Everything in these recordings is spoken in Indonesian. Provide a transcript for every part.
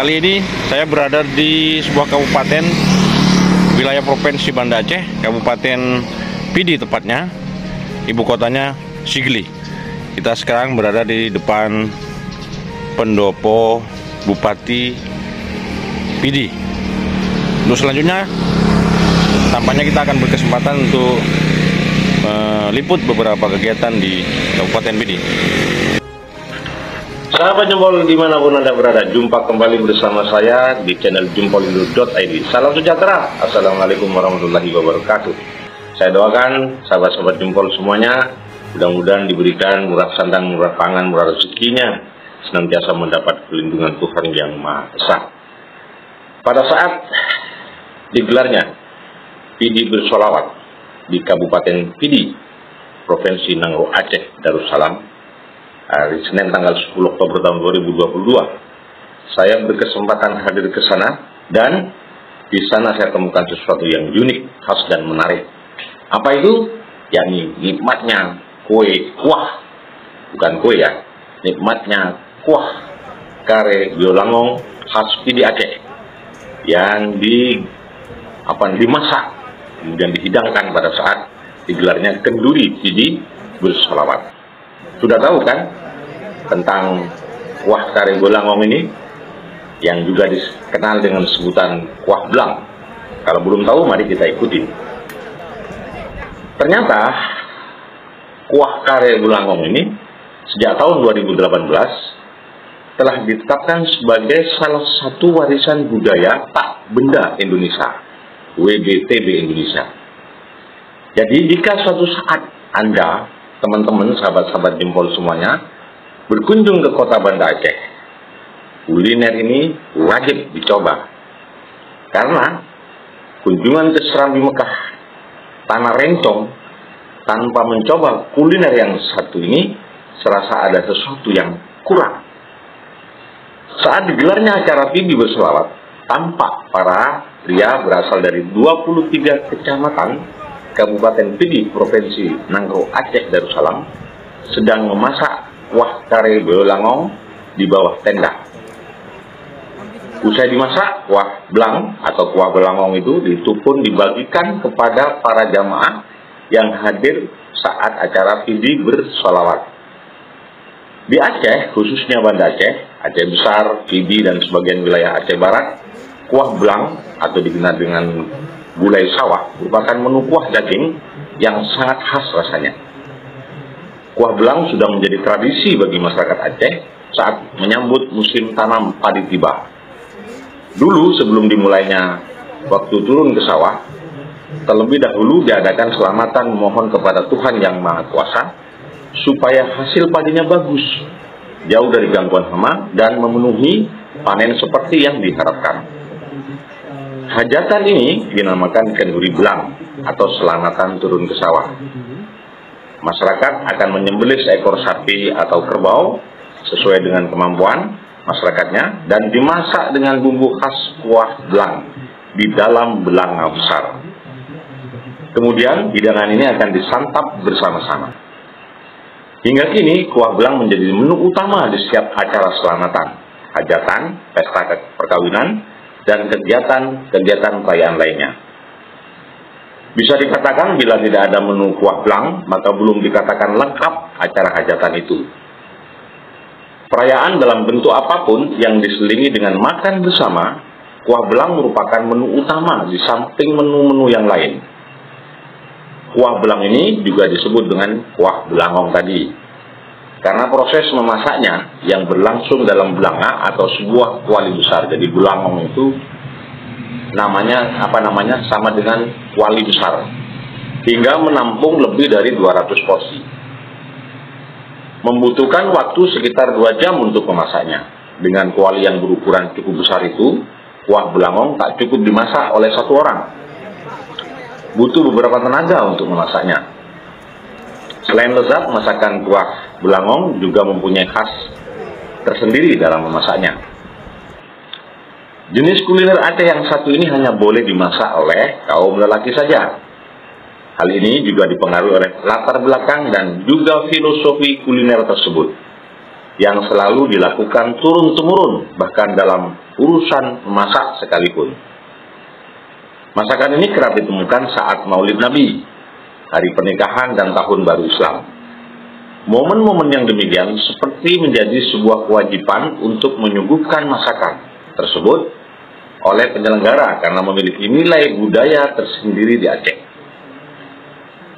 Kali ini saya berada di sebuah kabupaten wilayah Provinsi Banda Aceh, Kabupaten Pidi tepatnya, ibu kotanya Sigli. Kita sekarang berada di depan pendopo Bupati Pidi. Untuk selanjutnya, tampaknya kita akan berkesempatan untuk meliput beberapa kegiatan di Kabupaten Pidi. Sahabat Jempol dimanapun Anda berada, jumpa kembali bersama saya di channel jempolindo.id. Salam sejahtera, Assalamualaikum warahmatullahi wabarakatuh. Saya doakan sahabat-sahabat Jempol semuanya mudah-mudahan diberikan murah sandang, murah pangan, murah rezekinya, senantiasa mendapat perlindungan Tuhan Yang Maha Esa. Pada saat digelarnya Pidi Bersolawat di Kabupaten Pidi, Provinsi Nangro Aceh Darussalam, hari Senin tanggal 10 Oktober tahun 2022, saya berkesempatan hadir ke sana dan di sana saya temukan sesuatu yang unik, khas dan menarik. Apa itu? Yakni nikmatnya kuah, bukan kue ya, nikmatnya kuah kare biolangong khas Pidi Aceh yang dimasak kemudian dihidangkan pada saat digelarnya kenduri Pidi Bersolawat. Sudah tahu kan tentang kuah kare biolangong ini yang juga dikenal dengan sebutan kuah belang? Kalau belum tahu, mari kita ikuti. Ternyata kuah kare biolangong ini sejak tahun 2018 telah ditetapkan sebagai salah satu warisan budaya tak benda Indonesia, WBTB Indonesia. Jadi jika suatu saat Anda, teman-teman, sahabat-sahabat Jempol semuanya, berkunjung ke kota Banda Aceh, kuliner ini wajib dicoba. Karena kunjungan ke Serambi Mekah, Tanah Rencong, tanpa mencoba kuliner yang satu ini, serasa ada sesuatu yang kurang. Saat digelarnya acara Pidi Bersolawat, tampak para pria berasal dari 23 kecamatan Kabupaten Pidi, Provinsi Nangro Aceh Darussalam, sedang memasak kuah kare biolangong di bawah tenda. Usai dimasak, kuah belang atau kuah biolangong itu pun dibagikan kepada para jamaah yang hadir saat acara Pidi Bersolawat. Di Aceh, khususnya Banda Aceh, Aceh Besar, Pidi, dan sebagian wilayah Aceh Barat, kuah belang atau dikenal dengan gulai sawah merupakan menu kuah daging yang sangat khas rasanya. Kuah belang sudah menjadi tradisi bagi masyarakat Aceh saat menyambut musim tanam padi tiba. Dulu sebelum dimulainya waktu turun ke sawah, terlebih dahulu diadakan selamatan memohon kepada Tuhan Yang Maha Kuasa supaya hasil padinya bagus, jauh dari gangguan hama, dan memenuhi panen seperti yang diharapkan. Hajatan ini dinamakan kenduri belang atau selamatan turun ke sawah. Masyarakat akan menyembelih seekor sapi atau kerbau sesuai dengan kemampuan masyarakatnya dan dimasak dengan bumbu khas kuah belang di dalam belanga besar. Kemudian hidangan ini akan disantap bersama-sama. Hingga kini kuah belang menjadi menu utama di setiap acara selamatan, hajatan, pesta perkawinan, dan kegiatan perayaan lainnya. Bisa dikatakan bila tidak ada menu kuah belang, maka belum dikatakan lengkap acara hajatan itu. Perayaan dalam bentuk apapun yang diselingi dengan makan bersama, kuah belang merupakan menu utama di samping menu-menu yang lain. Kuah belang ini juga disebut dengan kuah belangong tadi, karena proses memasaknya yang berlangsung dalam belanga atau sebuah kuali besar. Jadi belangong itu sama dengan kuali besar, hingga menampung lebih dari 200 porsi. Membutuhkan waktu sekitar 2 jam untuk memasaknya. Dengan kuali yang berukuran cukup besar itu, kuah belangong tak cukup dimasak oleh satu orang. Butuh beberapa tenaga untuk memasaknya. Selain lezat, masakan kuah belangong juga mempunyai khas tersendiri dalam memasaknya. Jenis kuliner Aceh yang satu ini hanya boleh dimasak oleh kaum lelaki saja. Hal ini juga dipengaruhi oleh latar belakang dan juga filosofi kuliner tersebut. yang selalu dilakukan turun-temurun, bahkan dalam urusan masak sekalipun. Masakan ini kerap ditemukan saat Maulid Nabi, hari pernikahan dan Tahun Baru Islam. Momen-momen yang demikian seperti menjadi sebuah kewajiban untuk menyuguhkan masakan tersebut oleh penyelenggara karena memiliki nilai budaya tersendiri di Aceh.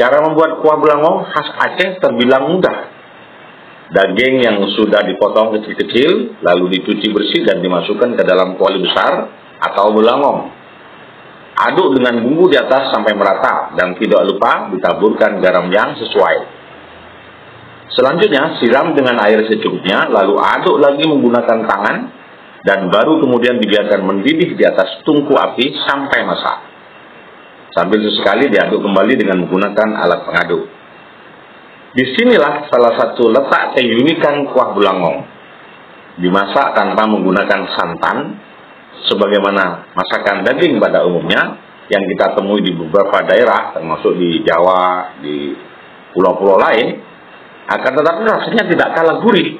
Cara membuat kuah belangong khas Aceh terbilang mudah. Daging yang sudah dipotong kecil-kecil lalu dicuci bersih dan dimasukkan ke dalam kuali besar atau belangong. Aduk dengan bumbu di atas sampai merata dan tidak lupa ditaburkan garam yang sesuai. Selanjutnya siram dengan air secukupnya lalu aduk lagi menggunakan tangan dan baru kemudian dibiarkan mendidih di atas tungku api sampai masak. Sambil sesekali diaduk kembali dengan menggunakan alat pengaduk. Disinilah salah satu letak keunikan kuah belangong. Dimasak tanpa menggunakan santan, sebagaimana masakan daging pada umumnya yang kita temui di beberapa daerah, termasuk di Jawa, di pulau-pulau lain, akan tetapi rasanya tidak kalah gurih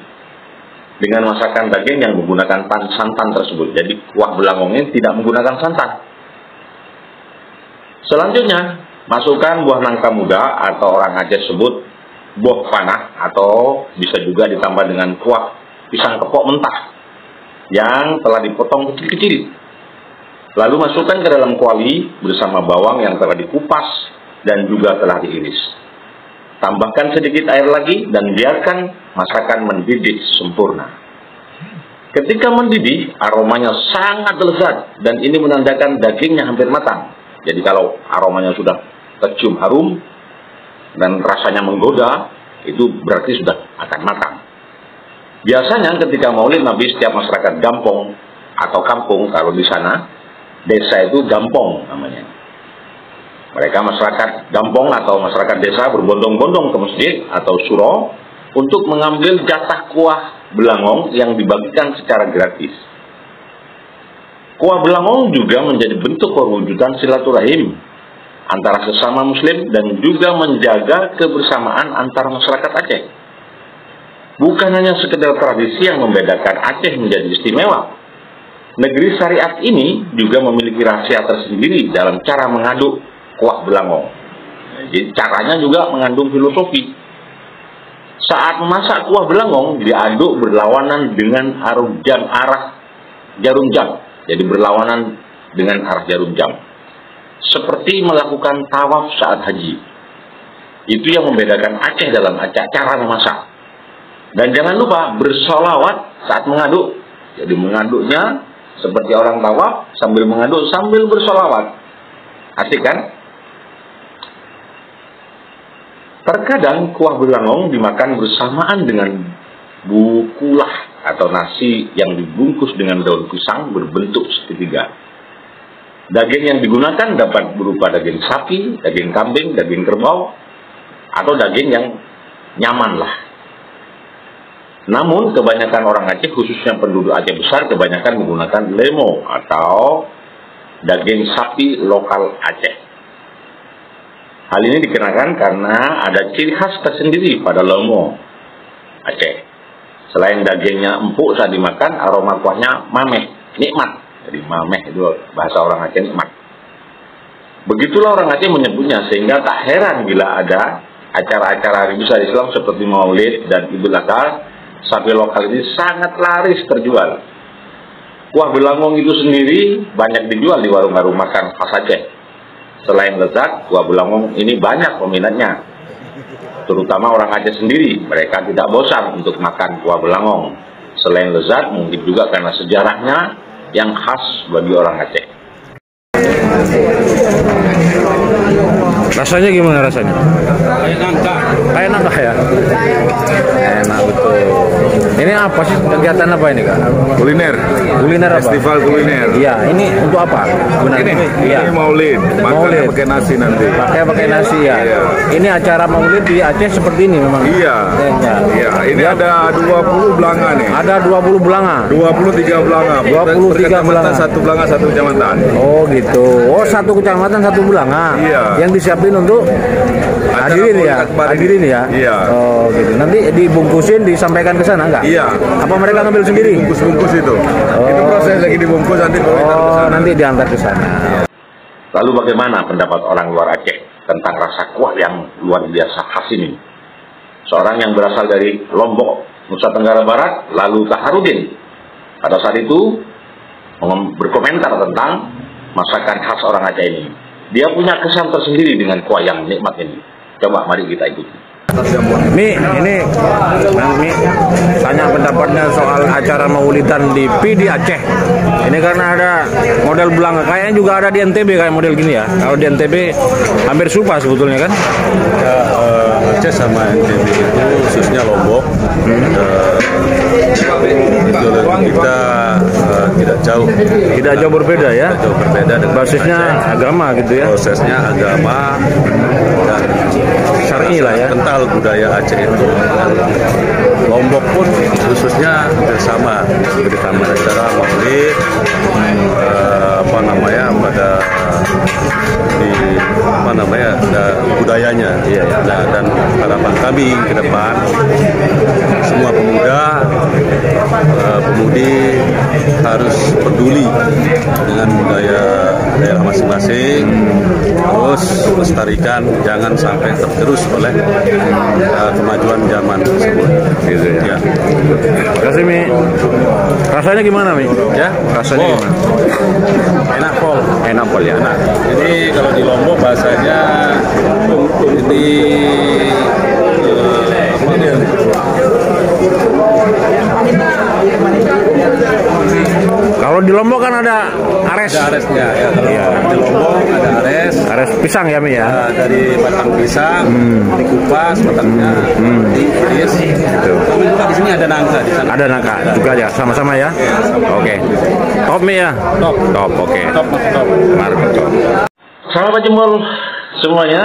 dengan masakan daging yang menggunakan santan tersebut. Jadi kuah belangong ini tidak menggunakan santan. Selanjutnya, masukkan buah nangka muda atau orang Aceh sebut buah panah, atau bisa juga ditambah dengan kuah pisang kepok mentah yang telah dipotong kecil-kecil. Lalu masukkan ke dalam kuali bersama bawang yang telah dikupas dan juga telah diiris. Tambahkan sedikit air lagi dan biarkan masakan mendidih sempurna. Ketika mendidih, aromanya sangat lezat dan ini menandakan dagingnya hampir matang. Jadi kalau aromanya sudah tercium harum dan rasanya menggoda, itu berarti sudah akan matang. Biasanya ketika Maulid Nabi, setiap masyarakat gampong atau kampung, kalau di sana desa itu gampong namanya. Mereka masyarakat gampong atau masyarakat desa berbondong-bondong ke masjid atau suro untuk mengambil jatah kuah belangong yang dibagikan secara gratis. Kuah belangong juga menjadi bentuk perwujudan silaturahim antara sesama muslim dan juga menjaga kebersamaan antar masyarakat Aceh. Bukan hanya sekedar tradisi yang membedakan Aceh menjadi istimewa. Negeri syariat ini juga memiliki rahasia tersendiri dalam cara mengaduk kuah belangong. Jadi caranya juga mengandung filosofi. Saat memasak kuah belangong diaduk berlawanan dengan arah jarum jam. Jadi berlawanan dengan arah jarum jam. Seperti melakukan tawaf saat haji. Itu yang membedakan Aceh dalam cara memasak. Dan jangan lupa bersolawat saat mengaduk. Jadi mengaduknya seperti orang tawaf sambil mengaduk sambil bersolawat. Asik kan? Terkadang kuah belangong dimakan bersamaan dengan bukulah atau nasi yang dibungkus dengan daun pisang berbentuk segitiga. Daging yang digunakan dapat berupa daging sapi, daging kambing, daging kerbau, atau daging yang nyaman lah. Namun kebanyakan orang Aceh, khususnya penduduk Aceh besar, kebanyakan menggunakan lemo atau daging sapi lokal Aceh. Hal ini dikarenakan karena ada ciri khas tersendiri pada lemo Aceh. Selain dagingnya empuk saat dimakan, aroma kuahnya mameh, nikmat. Jadi mameh itu bahasa orang Aceh, nikmat. Begitulah orang Aceh menyebutnya, sehingga tak heran bila ada acara-acara hari besar Islam seperti Maulid dan Idul Adha, sapi lokal ini sangat laris terjual. Kuah belangong itu sendiri banyak dijual di warung-warung makan khas Aceh. Selain lezat, kuah belangong ini banyak peminatnya. Terutama orang Aceh sendiri, mereka tidak bosan untuk makan kuah belangong. Selain lezat, mungkin juga karena sejarahnya yang khas bagi orang Aceh. Rasanya gimana rasanya? Kayak nangka. Kayak nangka ya? Enak betul. Ini apa sih, kegiatan apa ini Kak? Kuliner. Kuliner apa? Festival kuliner. Iya, ini untuk apa? Ini Maulid. Makannya pakai nasi nanti. Pakai nasi ya. Iya. Ini acara Maulid di Aceh seperti ini memang. Iya. Iya. Ini ada 20 belanga nih. Ada 20 belanga. 23 belanga. 23 belanga. Satu belanga, satu kecamatan. Oh gitu. Oh, satu kecamatan satu belanga. Iya. Yang disiapin untuk Hadirin ya, hadirin ya. Iya. Oh gitu. Nanti dibungkusin, disampaikan ke sana nggak? Iya. Apa mereka ngambil sendiri? Bungkus itu. Itu proses lagi dibungkus nanti kalau diantar ke Oh, sana. nanti diantar ke sana. Lalu bagaimana pendapat orang luar Aceh tentang rasa kuah yang luar biasa khas ini? Seorang yang berasal dari Lombok, Nusa Tenggara Barat, lalu Taharudin, pada saat itu berkomentar tentang masakan khas orang Aceh ini. Dia punya kesan tersendiri dengan kuah yang nikmat ini. Coba mari kita ikuti. Mi, ini Mi tanya pendapatnya soal acara Maulidan di PD Aceh. Ini karena ada model belanga, kayaknya juga ada di NTB kayak model gini ya. Kalau di NTB hampir serupa sebetulnya kan? Ya, Aceh sama NTB itu khususnya Lombok. Ideologi kita tidak jauh. Tidak jauh berbeda ya. Tidak jauh berbeda dengan Basisnya Aceh. agama gitu ya. Prosesnya agama dan Syar'i lah ya. kental budaya Aceh itu. Lombok pun khususnya bersama acara Maulid, apa namanya pada di apa namanya ada budayanya. Nah, dan harapan kami ke depan semua pemuda pemudi harus peduli dengan budaya daerah masing-masing, terus lestarikan, jangan sampai tergerus oleh kemajuan zaman tersebut. Gitu ya. Ya. Terima kasih Mi. Rasanya gimana Mi? Ya, Rasanya gimana? enak pol. Enak pol ya. Enak. Jadi kalau di Lombok bahasanya ini apa dia? Kalau di Lombok kan ada ares. Ada aresnya ya. Kalau di Lombok ada ares. Ares pisang ya Mi ya. Dari batang pisang, dikupas batangnya, diiris. Gitu. Tapi juga di sini ada nangka di sana. Ada nangka juga ya, sama-sama ya. Oke. Top Mi ya. Top. Top, oke. Top, top. Mantap. Top. Sahabat Jempol semuanya,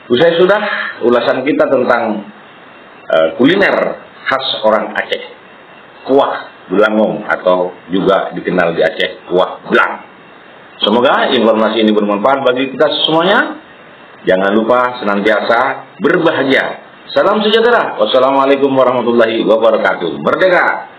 usai sudah ulasan kita tentang kuliner khas orang Aceh, kuah belangong atau juga dikenal di Aceh kuah belang. Semoga informasi ini bermanfaat bagi kita semuanya. Jangan lupa senantiasa berbahagia. Salam sejahtera. Wassalamualaikum warahmatullahi wabarakatuh. Merdeka!